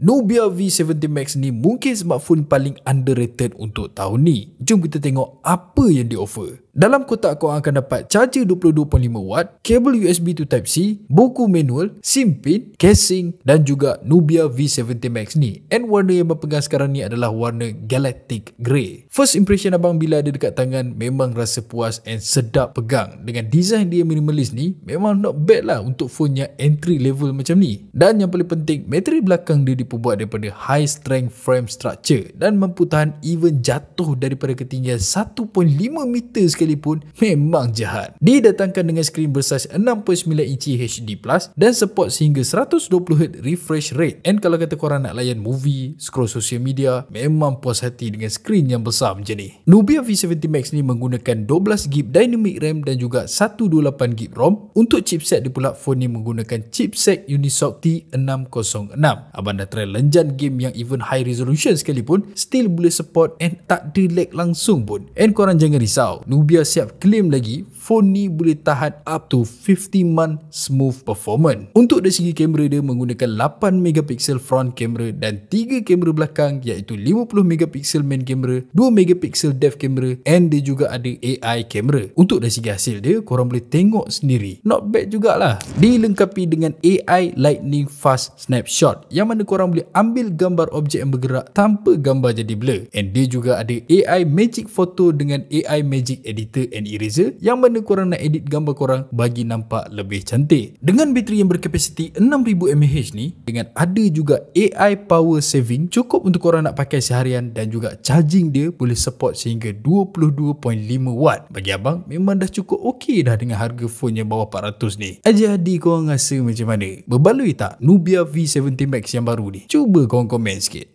Nubia V70 Max ni mungkin smartphone paling underrated untuk tahun ni. Jom kita tengok apa yang di offer. Dalam kotak korang akan dapat charger 22.5W, kabel USB to Type-C, buku manual, SIM pin, casing dan juga Nubia V70 Max ni. And warna yang berpegang sekarang ni adalah warna Galactic Grey. First impression abang bila ada dekat tangan memang rasa puas and sedap pegang. Dengan design dia minimalis ni memang not bad lah untuk phone yang entry level macam ni. Dan yang paling penting, materi belakang dia diperbuat daripada high strength frame structure dan mampu tahan even jatuh daripada ketinggian 1.5 meter sekalipun memang jahat. Didatangkan dengan skrin bersaiz 6.9 inci HD+ dan support sehingga 120Hz refresh rate. And kalau kata korang nak layan movie, scroll social media, memang puas hati dengan skrin yang besar macam ni. Nubia V70 Max ni menggunakan 12GB dynamic RAM dan juga 128GB ROM. Untuk chipset dia pula, phone ni menggunakan chipset Unisoc T606. Abang dah try lenjan game yang even high resolution sekalipun still boleh support and tak ada lag langsung pun. And korang jangan risau, Nubia siap claim lagi phone ni boleh tahan up to 50 month smooth performance. Untuk dari segi kamera, dia menggunakan 8MP front camera dan 3 kamera belakang iaitu 50MP main camera, 2MP depth camera and dia juga ada AI camera. Untuk dari segi hasil dia, korang boleh tengok sendiri, not bad jugalah. Dilengkapi dengan AI Lightning Fast Snapshot yang mana korang boleh ambil gambar objek yang bergerak tanpa gambar jadi blur. And dia juga ada AI Magic Photo dengan AI Magic Editor and Eraser yang mana korang nak edit gambar korang bagi nampak lebih cantik. Dengan bateri yang berkapasiti 6000 mAh ni, dengan ada juga AI Power Saving, cukup untuk korang nak pakai seharian dan juga charging dia boleh support sehingga 22.5W. Bagi abang memang dah cukup okey dah dengan harga phone yang bawah 400 ni. Jadi korang rasa macam mana? Berbaloi tak Nubia V70 Max yang baru ni? Cuba korang komen sikit.